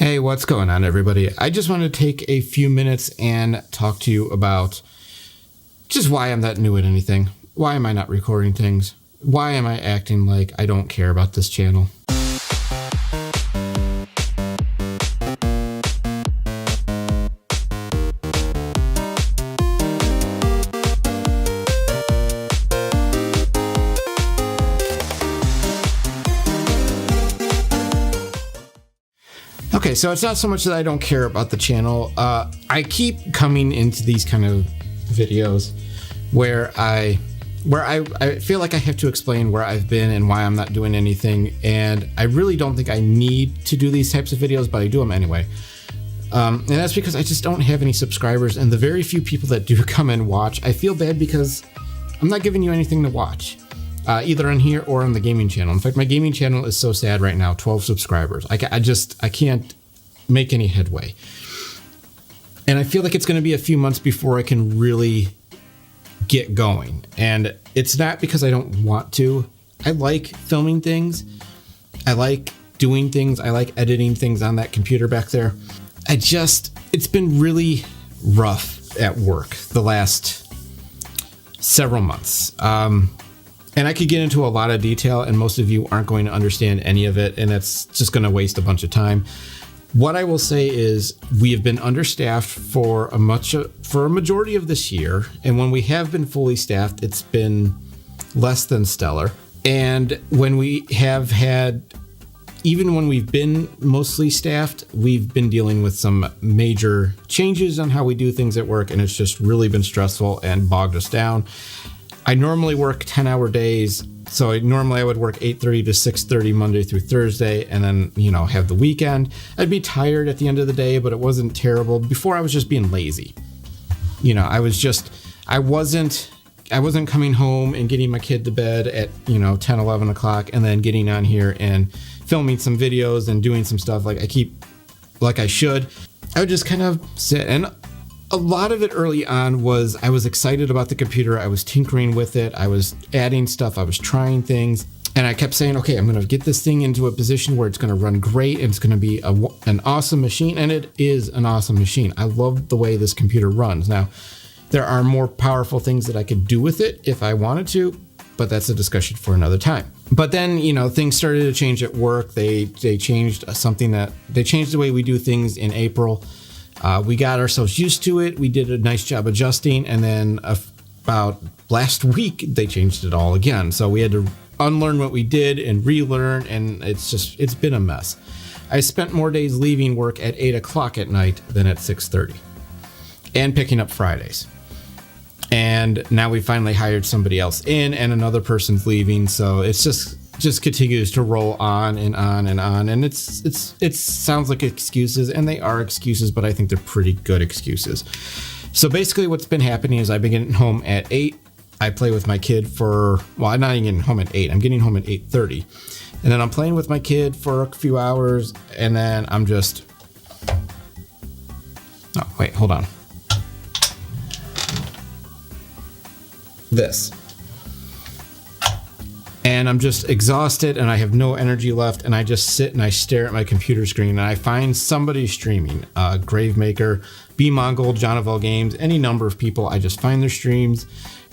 Hey, what's going on, everybody? I just want to take a few minutes and talk to you about just why I'm not new at anything. Why am I not recording things? Why am I acting like I don't care about this channel? Okay, so it's not so much that I don't care about the channel. I keep coming into these kind of videos where I feel like I have to explain where I've been and why I'm not doing anything, and I really don't think I need to do these types of videos, but I do them anyway. And that's because I just don't have any subscribers, and the very few people that do come and watch, I feel bad because I'm not giving you anything to watch. Either on here or on the gaming channel. In fact, my gaming channel is so sad right now, 12 subscribers. I can't make any headway. And I feel like it's going to be a few months before I can really get going. And it's not because I don't want to. I like filming things. I like doing things. I like editing things on that computer back there. It's been really rough at work the last several months. And I could get into a lot of detail, and most of you aren't going to understand any of it, and it's just going to waste a bunch of time. What I will say is we have been understaffed for a majority of this year, and when we have been fully staffed, it's been less than stellar. And when we have had, even when we've been mostly staffed, we've been dealing with some major changes on how we do things at work, and it's just really been stressful and bogged us down. I normally work 10-hour days, so I would work 8:30 to 6:30 Monday through Thursday, and then, have the weekend. I'd be tired at the end of the day, but it wasn't terrible. Before, I was just being lazy. I wasn't coming home and getting my kid to bed at, 10, 11 o'clock, and then getting on here and filming some videos and doing some stuff like I should. I would just kind of sit, and a lot of it early on was I was excited about the computer. I was tinkering with it. I was adding stuff. I was trying things. And I kept saying, okay, I'm going to get this thing into a position where it's going to run great and it's going to be an awesome machine. And it is an awesome machine. I love the way this computer runs. Now, there are more powerful things that I could do with it if I wanted to, but that's a discussion for another time. But then, things started to change at work. They changed the way we do things in April. We got ourselves used to it. We did a nice job adjusting, and then about last week they changed it all again. So we had to unlearn what we did and relearn, and it's been a mess. I spent more days leaving work at 8 o'clock at night than at 6:30, and picking up Fridays. And now we finally hired somebody else in, and another person's leaving. So it's just continues to roll on and on and on, and it sounds like excuses, and they are excuses, but I think they're pretty good excuses. So basically what's been happening is I've been getting home at 8. I play with my kid I'm not even getting home at 8. I'm getting home at 8:30, and then I'm playing with my kid for a few hours, and then I'm just hold on. And I'm just exhausted, and I have no energy left, and I just sit and I stare at my computer screen, and I find somebody streaming, Gravemaker, B-Mongol, John of All Games, any number of people. I just find their streams,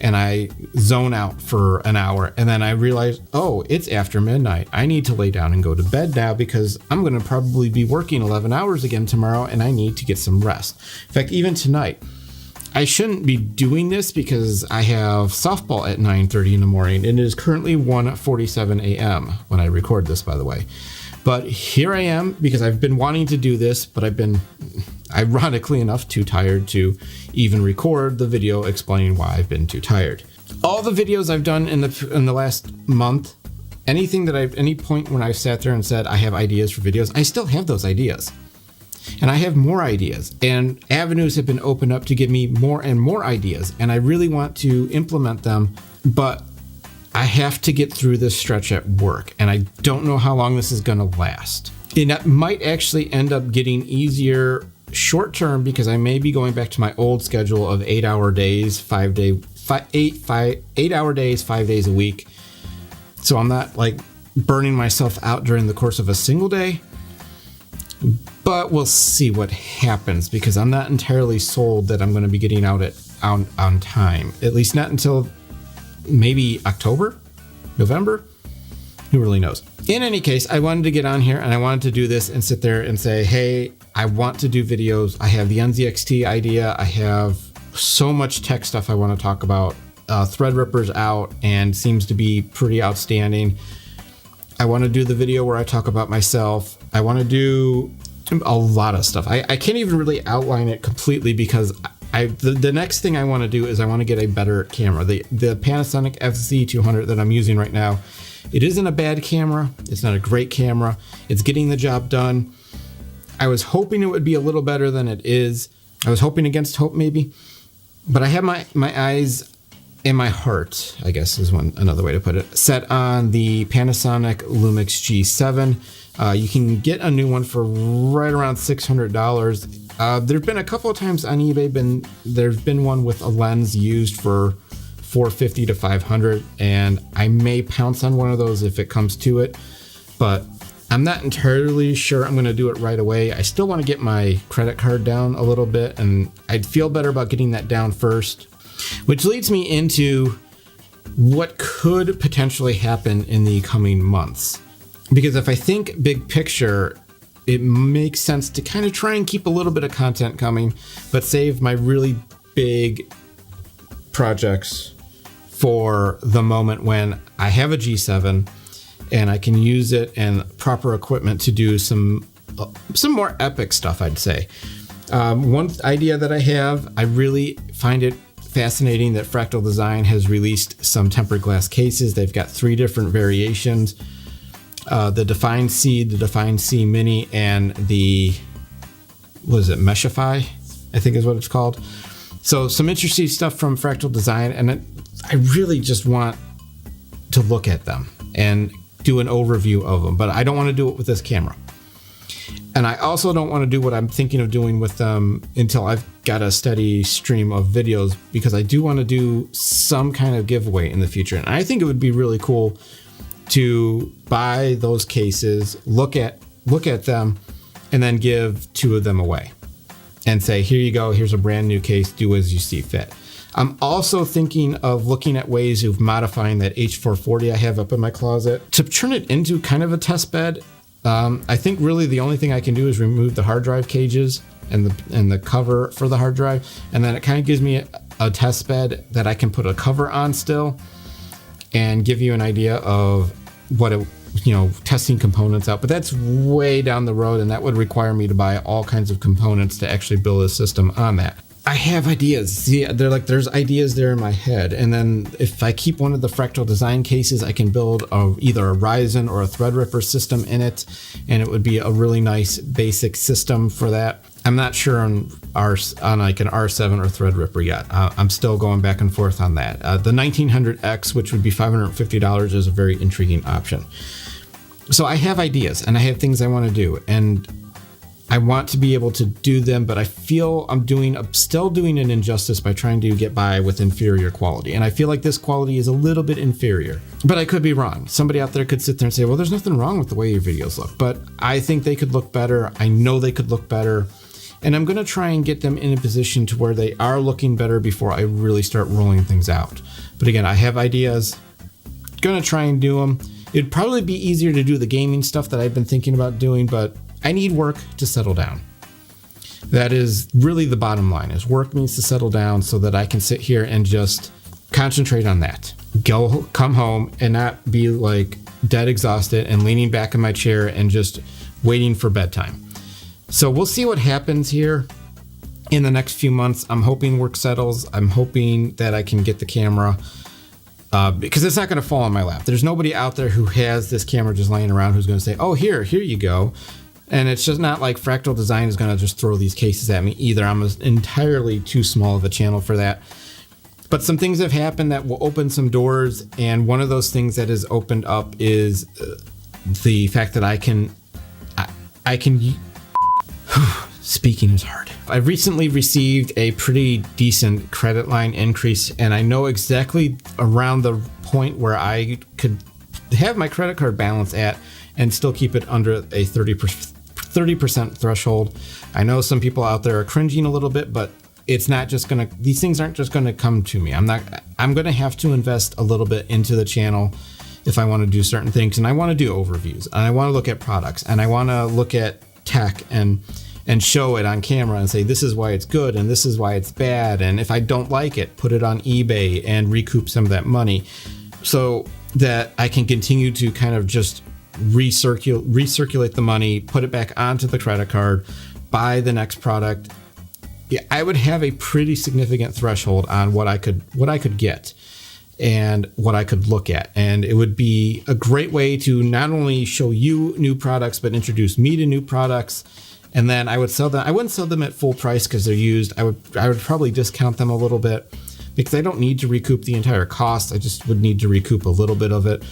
and I zone out for an hour, and then I realize, it's after midnight. I need to lay down and go to bed now because I'm going to probably be working 11 hours again tomorrow, and I need to get some rest. In fact, even tonight, I shouldn't be doing this because I have softball at 9:30 in the morning, and it is currently 1:47 a.m. when I record this, by the way. But here I am because I've been wanting to do this, but I've been, ironically enough, too tired to even record the video explaining why I've been too tired. All the videos I've done in the last month, any point when I've sat there and said I have ideas for videos, I still have those ideas. And I have more ideas, and avenues have been opened up to give me more and more ideas, and I really want to implement them, but I have to get through this stretch at work, and I don't know how long this is going to last. And that might actually end up getting easier short term because I may be going back to my old schedule of 8-hour days, 5 days a week. So I'm not like burning myself out during the course of a single day. but we'll see what happens because I'm not entirely sold that I'm going to be getting out on time. At least not until maybe October, November. Who really knows? In any case, I wanted to get on here and I wanted to do this and sit there and say, hey, I want to do videos. I have the NZXT idea. I have so much tech stuff I want to talk about. Threadripper's out and seems to be pretty outstanding. I want to do the video where I talk about myself. I want to do a lot of stuff. I can't even really outline it completely because the next thing I want to do is I want to get a better camera. The Panasonic FZ200 that I'm using right now, it isn't a bad camera. It's not a great camera. It's getting the job done. I was hoping it would be a little better than it is. I was hoping against hope maybe, but I have my eyes and my heart, I guess is another way to put it, set on the Panasonic Lumix G7. You can get a new one for right around $600. There've been a couple of times on eBay, there's been one with a lens used for $450 to $500, and I may pounce on one of those if it comes to it, but I'm not entirely sure I'm going to do it right away. I still want to get my credit card down a little bit, and I'd feel better about getting that down first. Which leads me into what could potentially happen in the coming months. Because if I think big picture, it makes sense to kind of try and keep a little bit of content coming, but save my really big projects for the moment when I have a G7 and I can use it and proper equipment to do some more epic stuff, I'd say. One idea that I have, I really find it fascinating that Fractal Design has released some tempered glass cases. They've got 3 different variations. The Define C, the Define C Mini, and the, Meshify, I think is what it's called. So some interesting stuff from Fractal Design, and I really just want to look at them and do an overview of them, but I don't want to do it with this camera. And I also don't want to do what I'm thinking of doing with them until I've got a steady stream of videos, because I do want to do some kind of giveaway in the future. And I think it would be really cool to buy those cases, look at them, and then give 2 of them away and say, here you go, here's a brand new case, do as you see fit. I'm also thinking of looking at ways of modifying that H440 I have up in my closet to turn it into kind of a test bed. I think really the only thing I can do is remove the hard drive cages and the cover for the hard drive, and then it kind of gives me a test bed that I can put a cover on still and give you an idea of what it, testing components out. But that's way down the road, and that would require me to buy all kinds of components to actually build a system on that. I have ideas. See, there's ideas there in my head. And then if I keep one of the Fractal Design cases, I can build either a Ryzen or a Threadripper system in it. And it would be a really nice basic system for that. I'm not sure on like an R7 or Threadripper yet. I'm still going back and forth on that. The 1900X, which would be $550, is a very intriguing option. So I have ideas and I have things I want to do. And I want to be able to do them, but I feel I'm still doing an injustice by trying to get by with inferior quality. And I feel like this quality is a little bit inferior, but I could be wrong. Somebody out there could sit there and say, well, there's nothing wrong with the way your videos look, but I think they could look better. I know they could look better. And I'm going to try and get them in a position to where they are looking better before I really start rolling things out. But again, I have ideas, going to try and do them. It'd probably be easier to do the gaming stuff that I've been thinking about doing, but I need work to settle down. That is really the bottom line, is work needs to settle down so that I can sit here and just concentrate on that. Come home and not be like dead exhausted and leaning back in my chair and just waiting for bedtime. So we'll see what happens here in the next few months. I'm hoping work settles. I'm hoping that I can get the camera because it's not going to fall on my lap. There's nobody out there who has this camera just laying around who's going to say, oh, here you go. And it's just not like Fractal Design is going to just throw these cases at me either. I'm entirely too small of a channel for that. But some things have happened that will open some doors. And one of those things that has opened up is the fact that I can speaking is hard. I've recently received a pretty decent credit line increase, and I know exactly around the point where I could have my credit card balance at and still keep it under a 30% 30% threshold. I know some people out there are cringing a little bit, but it's not just gonna, these things aren't just gonna come to me. I'm gonna have to invest a little bit into the channel if I want to do certain things, and I want to do overviews, and I want to look at products, and I want to look at tech and show it on camera and say, this is why it's good and this is why it's bad. And if I don't like it, put it on eBay and recoup some of that money so that I can continue to kind of just recirculate the money, put it back onto the credit card, buy the next product. Yeah, I would have a pretty significant threshold on what I could get and what I could look at. And it would be a great way to not only show you new products, but introduce me to new products. And then I would sell them. I wouldn't sell them at full price because they're used. I would probably discount them a little bit because I don't need to recoup the entire cost. I just would need to recoup a little bit of it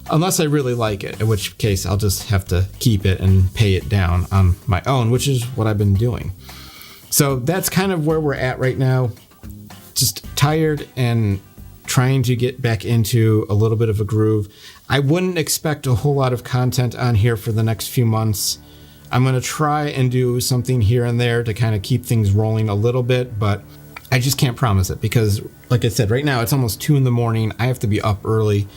unless I really like it, in which case I'll just have to keep it and pay it down on my own, which is what I've been doing. So that's kind of where we're at right now. Just tired and trying to get back into a little bit of a groove. I wouldn't expect a whole lot of content on here for the next few months. I'm going to try and do something here and there to kind of keep things rolling a little bit, but I just can't promise it because, like I said, right now it's almost 2 a.m. I have to be up early,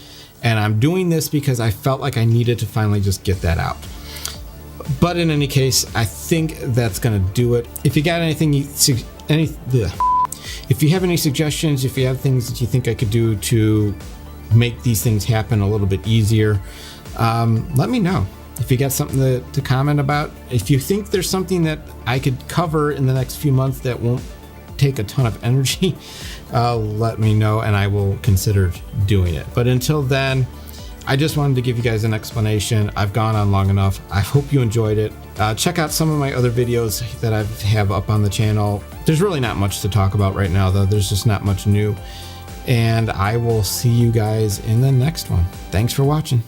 and I'm doing this because I felt like I needed to finally just get that out. But in any case, I think that's going to do it. If you got anything, if you have any suggestions, if you have things that you think I could do to make these things happen a little bit easier, let me know. If you got something to comment about, if you think there's something that I could cover in the next few months that won't take a ton of energy, let me know and I will consider doing it. But until then, I just wanted to give you guys an explanation. I've gone on long enough. I hope you enjoyed it. Check out some of my other videos that I have up on the channel. There's really not much to talk about right now, though. There's just not much new. And I will see you guys in the next one. Thanks for watching.